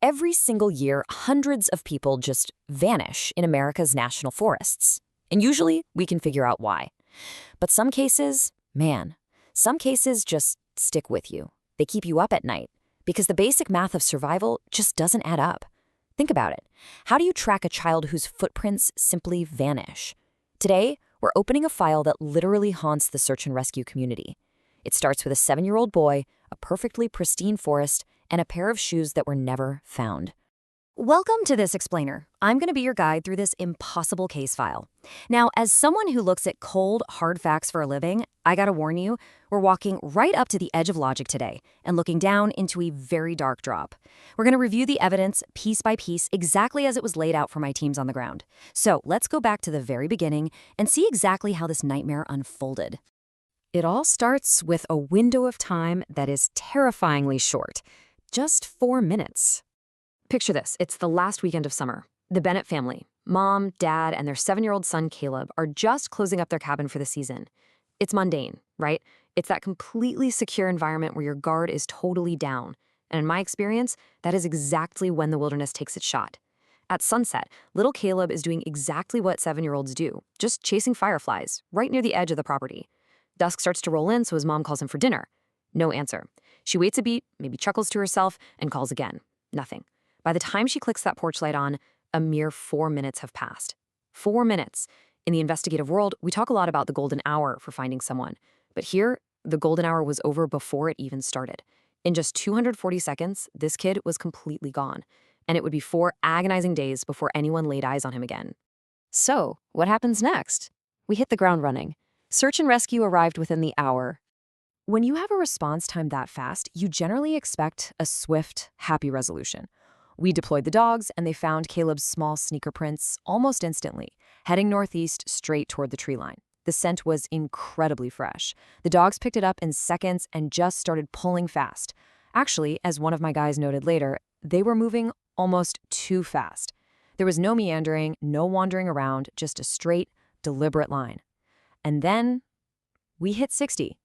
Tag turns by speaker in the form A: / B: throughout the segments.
A: Every single year, hundreds of people just vanish in America's national forests. And usually, we can figure out why. But some cases, man, some cases just stick with you. They keep you up at night because the basic math of survival just doesn't add up. Think about it. How do you track a child whose footprints simply vanish? Today, we're opening a file that literally haunts the search and rescue community. It starts with a 7-year-old boy, a perfectly pristine forest, and a pair of shoes that were never found. Welcome to This Explainer. I'm going to be your guide through this impossible case file. Now, as someone who looks at cold, hard facts for a living, I gotta warn you, we're walking right up to the edge of logic today and looking down into a very dark drop. We're going to review the evidence piece by piece exactly as it was laid out for my teams on the ground. So let's go back to the very beginning and see exactly how this nightmare unfolded. It all starts with a window of time that is terrifyingly short. Just 4 minutes. Picture this. It's the last weekend of summer. The Bennett family, mom, dad, and their 7-year-old son, Caleb, are just closing up their cabin for the season. It's mundane, right? It's that completely secure environment where your guard is totally down. And in my experience, that is exactly when the wilderness takes its shot. At sunset, little Caleb is doing exactly what 7-year-olds do, just chasing fireflies, right near the edge of the property. Dusk starts to roll in, so his mom calls him for dinner. No answer. She waits a beat, maybe chuckles to herself, and calls again. Nothing. By the time she clicks that porch light on, a mere 4 minutes have passed. 4 minutes. In the investigative world, we talk a lot about the golden hour for finding someone. But here, the golden hour was over before it even started. In just 240 seconds, this kid was completely gone. And it would be 4 agonizing days before anyone laid eyes on him again. So, what happens next? We hit the ground running. Search and rescue arrived within the hour. When you have a response time that fast, you generally expect a swift, happy resolution. We deployed the dogs, and they found Caleb's small sneaker prints almost instantly, heading northeast straight toward the tree line. The scent was incredibly fresh. The dogs picked it up in seconds and just started pulling fast. Actually, as one of my guys noted later, they were moving almost too fast. There was no meandering, no wandering around, just a straight, deliberate line. And then we hit 60,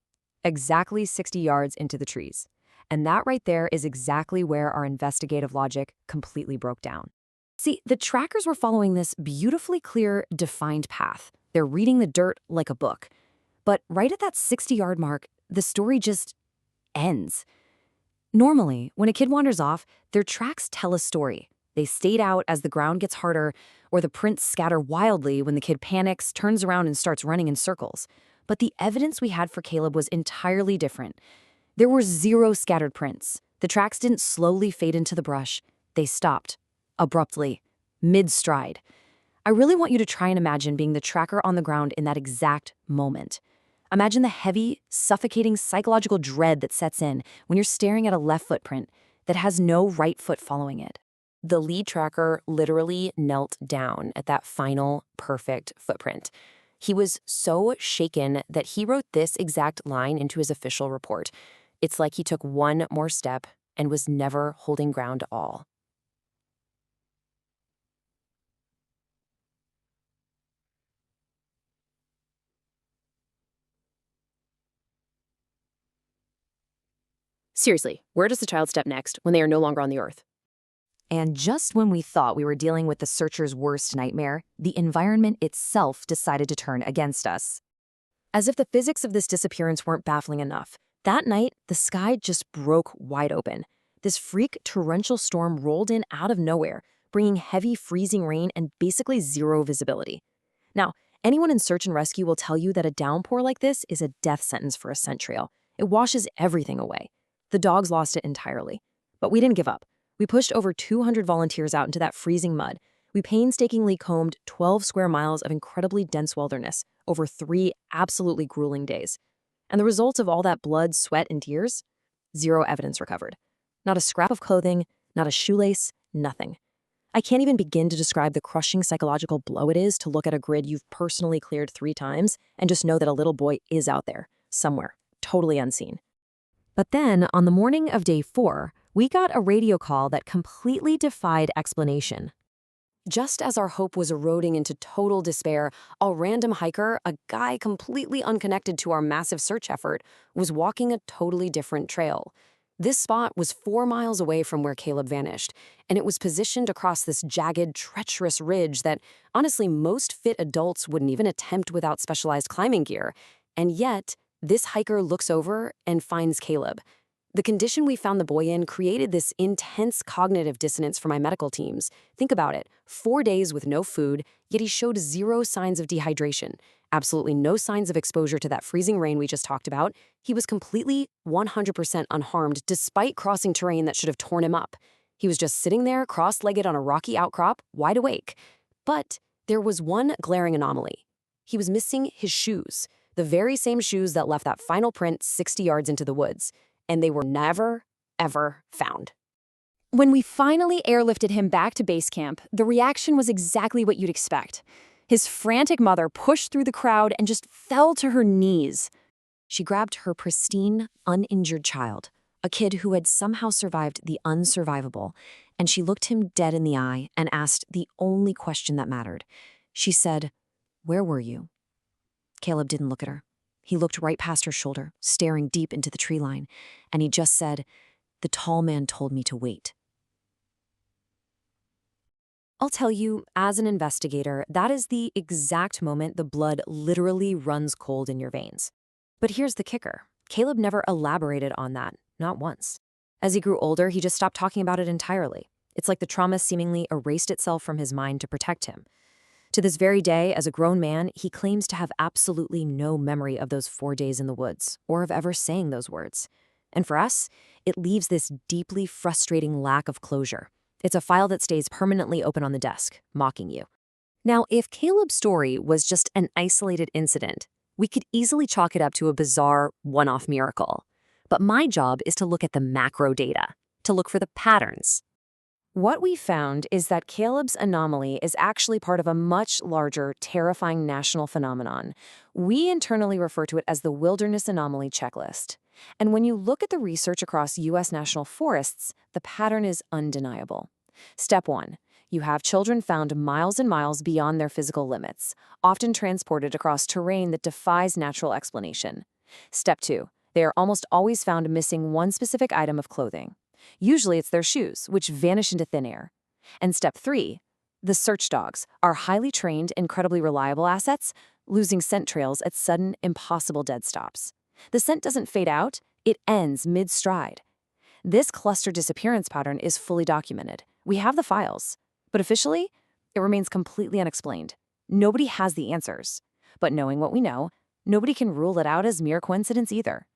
A: exactly 60 yards into the trees. And that right there is exactly where our investigative logic completely broke down. See, the trackers were following this beautifully clear, defined path. They're reading the dirt like a book. But right at that 60-yard mark, the story just ends. Normally, when a kid wanders off, their tracks tell a story. They stayed out as the ground gets harder, or the prints scatter wildly when the kid panics, turns around, and starts running in circles. But the evidence we had for Caleb was entirely different. There were 0 scattered prints. The tracks didn't slowly fade into the brush. They stopped, abruptly, mid-stride. I really want you to try and imagine being the tracker on the ground in that exact moment. Imagine the heavy, suffocating psychological dread that sets in when you're staring at a left footprint that has no right foot following it. The lead tracker literally knelt down at that final, perfect footprint. He was so shaken that he wrote this exact line into his official report. It's like he took one more step and was never holding ground at all. Seriously, where does the child step next when they are no longer on the earth? And just when we thought we were dealing with the searcher's worst nightmare, the environment itself decided to turn against us. As if the physics of this disappearance weren't baffling enough, that night, the sky just broke wide open. This freak torrential storm rolled in out of nowhere, bringing heavy, freezing rain and basically 0 visibility. Now, anyone in search and rescue will tell you that a downpour like this is a death sentence for a scent trail. It washes everything away. The dogs lost it entirely. But we didn't give up. We pushed over 200 volunteers out into that freezing mud. We painstakingly combed 12 square miles of incredibly dense wilderness over 3 absolutely grueling days. And the result of all that blood, sweat, and tears? 0 evidence recovered. Not a scrap of clothing, not a shoelace, nothing. I can't even begin to describe the crushing psychological blow it is to look at a grid you've personally cleared 3 times and just know that a little boy is out there, somewhere, totally unseen. But then, on the morning of day 4, we got a radio call that completely defied explanation. Just as our hope was eroding into total despair, a random hiker, a guy completely unconnected to our massive search effort, was walking a totally different trail.
B: This spot was 4 miles away from where Caleb vanished, and it was positioned across this jagged, treacherous ridge that, honestly, most fit adults wouldn't even attempt without specialized climbing gear. And yet, this hiker looks over and finds Caleb. The condition we found the boy in created this intense cognitive dissonance for my medical teams. Think about it, 4 days with no food, yet he showed zero signs of dehydration, absolutely no signs of exposure to that freezing rain we just talked about. He was completely 100% unharmed despite crossing terrain that should have torn him up. He was just sitting there, cross-legged on a rocky outcrop, wide awake. But there was one glaring anomaly. He was missing his shoes, the very same shoes that left that final print 60 yards into the woods. And they were never, ever found.
C: When we finally airlifted him back to base camp, the reaction was exactly what you'd expect. His frantic mother pushed through the crowd and just fell to her knees.
A: She grabbed her pristine, uninjured child, a kid who had somehow survived the unsurvivable, and she looked him dead in the eye and asked the only question that mattered. She said, "Where were you?" Caleb didn't look at her. He looked right past her shoulder, staring deep into the tree line, and he just said, "The tall man told me to wait." I'll tell you, as an investigator, that is the exact moment the blood literally runs cold in your veins. But here's the kicker. Caleb never elaborated on that, not once. As he grew older, he just stopped talking about it entirely. It's like the trauma seemingly erased itself from his mind to protect him. To this very day, as a grown man, he claims to have absolutely no memory of those 4 days in the woods, or of ever saying those words. And for us, it leaves this deeply frustrating lack of closure. It's a file that stays permanently open on the desk, mocking you. Now, if Caleb's story was just an isolated incident, we could easily chalk it up to a bizarre, one-off miracle. But my job is to look at the macro data, to look for the patterns. What we found is that Caleb's anomaly is actually part of a much larger, terrifying national phenomenon. We internally refer to it as the Wilderness Anomaly Checklist. And when you look at the research across U.S. national forests, the pattern is undeniable. Step 1. You have children found miles and miles beyond their physical limits, often transported across terrain that defies natural explanation. Step 2. They are almost always found missing one specific item of clothing. Usually it's their shoes, which vanish into thin air. And step 3, the search dogs are highly trained, incredibly reliable assets, losing scent trails at sudden, impossible dead stops. The scent doesn't fade out, it ends mid-stride. This cluster disappearance pattern is fully documented. We have the files. But officially, it remains completely unexplained. Nobody has the answers. But knowing what we know, nobody can rule it out as mere coincidence either.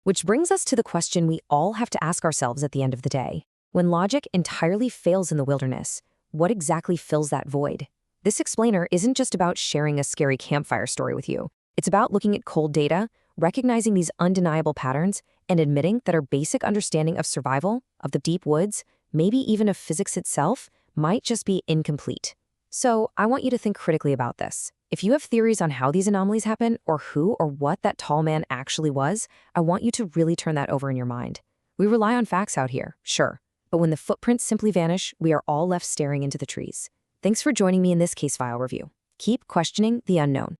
A: Which brings us to the question we all have to ask ourselves at the end of the day. When logic entirely fails in the wilderness, what exactly fills that void? This explainer isn't just about sharing a scary campfire story with you. It's about looking at cold data, recognizing these undeniable patterns, and admitting that our basic understanding of survival, of the deep woods, maybe even of physics itself, might just be incomplete. So I want you to think critically about this. If you have theories on how these anomalies happen, or who or what that tall man actually was, I want you to really turn that over in your mind. We rely on facts out here, sure, but when the footprints simply vanish, we are all left staring into the trees. Thanks for joining me in this case file review. Keep questioning the unknown.